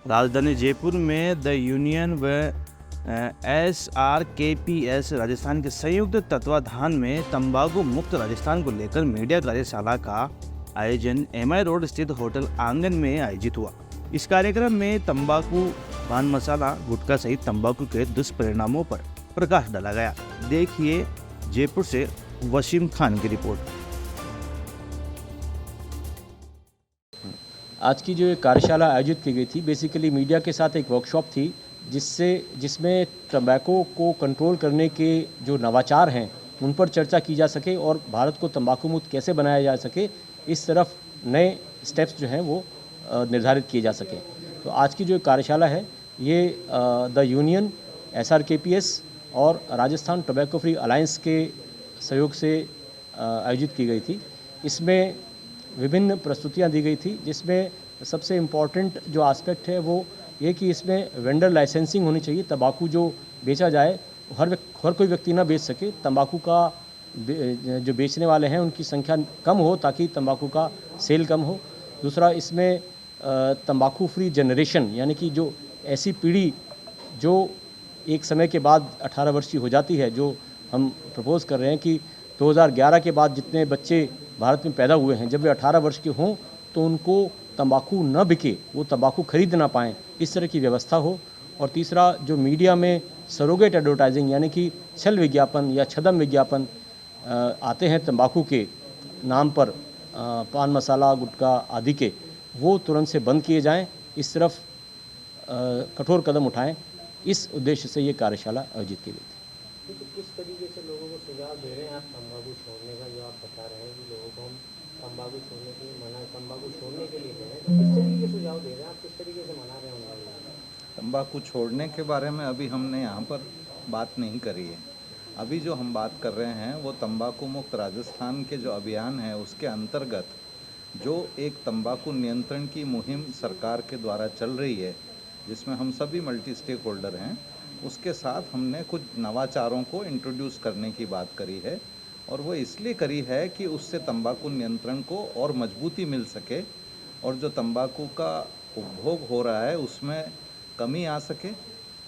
राजधानी जयपुर में the union व SRKPS राजस्थान के संयुक्त तत्वाधान में तंबाकू मुक्त राजस्थान को लेकर मीडिया कार्यशाला का आयोजन MI रोड स्थित होटल आंगन में आयोजित हुआ। इस कार्यक्रम में तंबाकू, पान मसाला, गुटखा सहित तंबाकू के दुष्परिणामों पर प्रकाश डाला गया। देखिए जयपुर से वसीम खान की रिपोर्ट। आज की जो एक कार्यशाला आयोजित की गई थी, बेसिकली मीडिया के साथ एक वर्कशॉप थी जिसमें तंबाकू को कंट्रोल करने के जो नवाचार हैं उन पर चर्चा की जा सके और भारत को तंबाकू मुक्त कैसे बनाया जा सके, इस तरफ नए स्टेप्स जो हैं वो निर्धारित किए जा सके। तो आज की जो कार्यशाला है ये द यूनियन, SRKPS और राजस्थान टोबैको फ्री अलायंस के सहयोग से आयोजित की गई थी। इसमें विभिन्न प्रस्तुतियां दी गई थी, जिसमें सबसे इम्पॉर्टेंट जो एस्पेक्ट है वो ये कि इसमें वेंडर लाइसेंसिंग होनी चाहिए। तंबाकू जो बेचा जाए हर कोई व्यक्ति ना बेच सके। तंबाकू का जो बेचने वाले हैं उनकी संख्या कम हो ताकि तंबाकू का सेल कम हो। दूसरा, इसमें तंबाकू फ्री जनरेशन यानी कि जो ऐसी पीढ़ी जो एक समय के बाद 18 वर्ष की हो जाती है, जो हम प्रपोज़ कर रहे हैं कि 2011 के बाद जितने बच्चे भारत में पैदा हुए हैं, जब वे 18 वर्ष के हों तो उनको तंबाकू न बिके, वो तंबाकू खरीद ना पाएँ, इस तरह की व्यवस्था हो। और तीसरा, जो मीडिया में सरोगेट एडवर्टाइजिंग यानी कि छल विज्ञापन या छदम विज्ञापन आते हैं तंबाकू के नाम पर, पान मसाला, गुटखा आदि के, वो तुरंत से बंद किए जाएं। इस तरफ कठोर कदम उठाएं। इस उद्देश्य से ये कार्यशाला आयोजित की गई थी। तो किस तरीके से लोगों को सुझाव दे रहे हैं आप तंबाकू छोड़ने का, जो आप बता रहे हैं कि लोगों को हम तंबाकू छोड़ने के लिए मना, तंबाकू छोड़ने के लिए कह रहे हैं, तो किस तरीके के सुझाव दे रहे हैं आप, किस तरीके से मना रहे हैं उन लोगों को? तंबाकू छोड़ने के बारे में अभी हमने यहाँ पर बात नहीं करी है। अभी जो हम बात कर रहे हैं वो तंबाकू मुक्त राजस्थान के जो अभियान है उसके अंतर्गत जो एक तंबाकू नियंत्रण की मुहिम सरकार के द्वारा चल रही है, जिसमें हम सभी मल्टी स्टेक होल्डर हैं, उसके साथ हमने कुछ नवाचारों को इंट्रोड्यूस करने की बात करी है। और वो इसलिए करी है कि उससे तंबाकू नियंत्रण को और मजबूती मिल सके और जो तंबाकू का उपभोग हो रहा है उसमें कमी आ सके,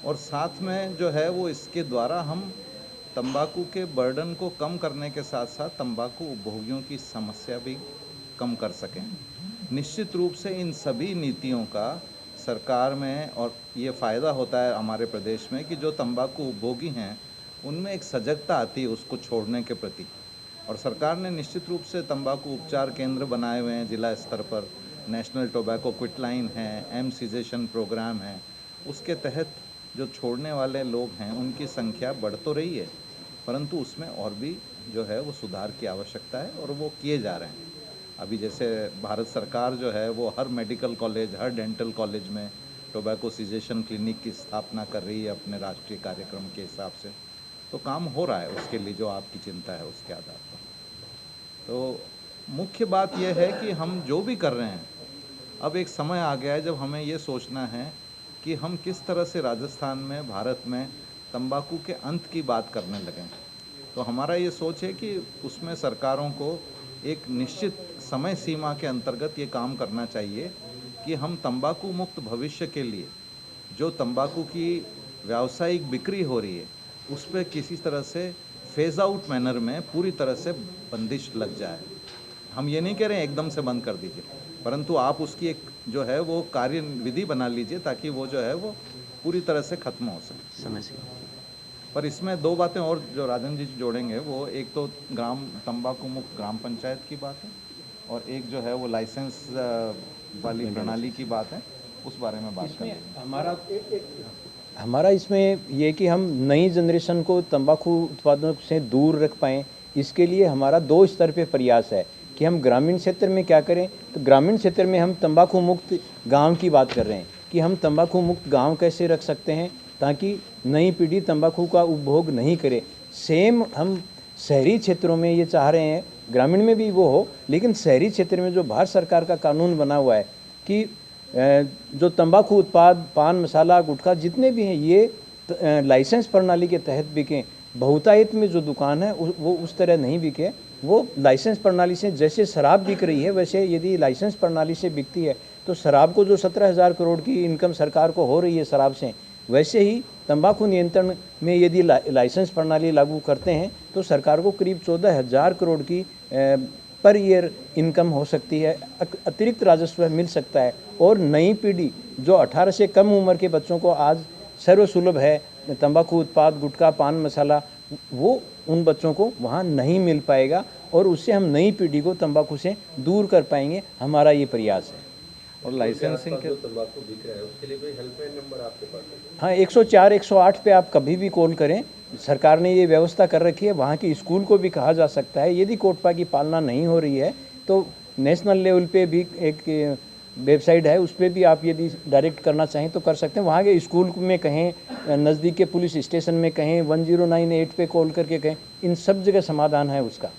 और साथ में जो है वो इसके द्वारा हम तंबाकू के बर्डन को कम करने के साथ साथ तंबाकू उपभोगियों की समस्या भी कम कर सकें। निश्चित रूप से इन सभी नीतियों का सरकार में और ये फ़ायदा होता है हमारे प्रदेश में कि जो तंबाकू उपभोगी हैं उनमें एक सजगता आती है उसको छोड़ने के प्रति। और सरकार ने निश्चित रूप से तंबाकू उपचार केंद्र बनाए हुए हैं जिला स्तर पर। नेशनल टोबैको क्विट लाइन है, एम सीजेशन प्रोग्राम है, उसके तहत जो छोड़ने वाले लोग हैं उनकी संख्या बढ़ तो रही है, परंतु उसमें और भी जो है वो सुधार की आवश्यकता है और वो किए जा रहे हैं। अभी जैसे भारत सरकार जो है वो हर मेडिकल कॉलेज, हर डेंटल कॉलेज में टोबैको सीजेशन क्लिनिक की स्थापना कर रही है अपने राष्ट्रीय कार्यक्रम के हिसाब से। तो काम हो रहा है उसके लिए जो आपकी चिंता है उसके आधार पर। तो मुख्य बात यह है कि हम जो भी कर रहे हैं, अब एक समय आ गया है जब हमें ये सोचना है कि हम किस तरह से राजस्थान में, भारत में तंबाकू के अंत की बात करने लगें। तो हमारा ये सोच है कि उसमें सरकारों को एक निश्चित समय सीमा के अंतर्गत ये काम करना चाहिए कि हम तंबाकू मुक्त भविष्य के लिए जो तंबाकू की व्यावसायिक बिक्री हो रही है उस पर किसी तरह से फेज़ आउट मैनर में पूरी तरह से बंदिश लग जाए। हम ये नहीं कह रहे हैं एकदम से बंद कर दीजिए, परंतु आप उसकी एक जो है वो कार्यविधि बना लीजिए ताकि वो जो है वो पूरी तरह से ख़त्म हो सके समय से। पर इसमें दो बातें और जो राजन जी जोड़ेंगे, वो एक तो तंबाकू मुक्त ग्राम पंचायत की बात है और एक जो है वो लाइसेंस वाली प्रणाली की बात है, उस बारे में बात करेंगे। हमारा इसमें ये कि हम नई जनरेशन को तंबाकू उत्पादों से दूर रख पाएँ, इसके लिए हमारा 2 स्तर पे प्रयास है कि हम ग्रामीण क्षेत्र में क्या करें। तो ग्रामीण क्षेत्र में हम तंबाकू मुक्त गांव की बात कर रहे हैं कि हम तंबाकू मुक्त गांव कैसे रख सकते हैं ताकि नई पीढ़ी तंबाकू का उपभोग नहीं करे। सेम हम शहरी क्षेत्रों में ये चाह रहे हैं, ग्रामीण में भी वो हो, लेकिन शहरी क्षेत्र में जो भारत सरकार का कानून बना हुआ है कि जो तंबाकू उत्पाद, पान मसाला, गुटखा जितने भी हैं ये लाइसेंस प्रणाली के तहत बिकें। बहुतायत में जो दुकान है वो उस तरह नहीं बिके, वो लाइसेंस प्रणाली से, जैसे शराब बिक रही है वैसे यदि लाइसेंस प्रणाली से बिकती है तो शराब को जो 17,000 करोड़ की इनकम सरकार को हो रही है शराब से, वैसे ही तंबाकू नियंत्रण में यदि लाइसेंस प्रणाली लागू करते हैं तो सरकार को करीब 14,000 करोड़ की पर ईयर इनकम हो सकती है, अतिरिक्त राजस्व मिल सकता है। और नई पीढ़ी जो 18 से कम उम्र के बच्चों को आज सर्वसुलभ है तंबाकू उत्पाद, गुटखा, पान मसाला, वो उन बच्चों को वहाँ नहीं मिल पाएगा और उससे हम नई पीढ़ी को तंबाकू से दूर कर पाएंगे। हमारा ये प्रयास है। और लाइसेंसिंग के तंबाकू बिक रहा है उसके लिए कोई हेल्पलाइन नंबर आपके पास है? हाँ, 104 108 पे आप कभी भी कॉल करें। सरकार ने ये व्यवस्था कर रखी है। वहाँ की स्कूल को भी कहा जा सकता है, यदि कोटपा की पालना नहीं हो रही है तो नेशनल लेवल पे भी एक वेबसाइट है, उस पर भी आप यदि डायरेक्ट करना चाहें तो कर सकते हैं। वहाँ के स्कूल में कहें, नज़दीक के पुलिस स्टेशन में कहें, 1098 पे कॉल करके कहें, इन सब जगह समाधान है उसका।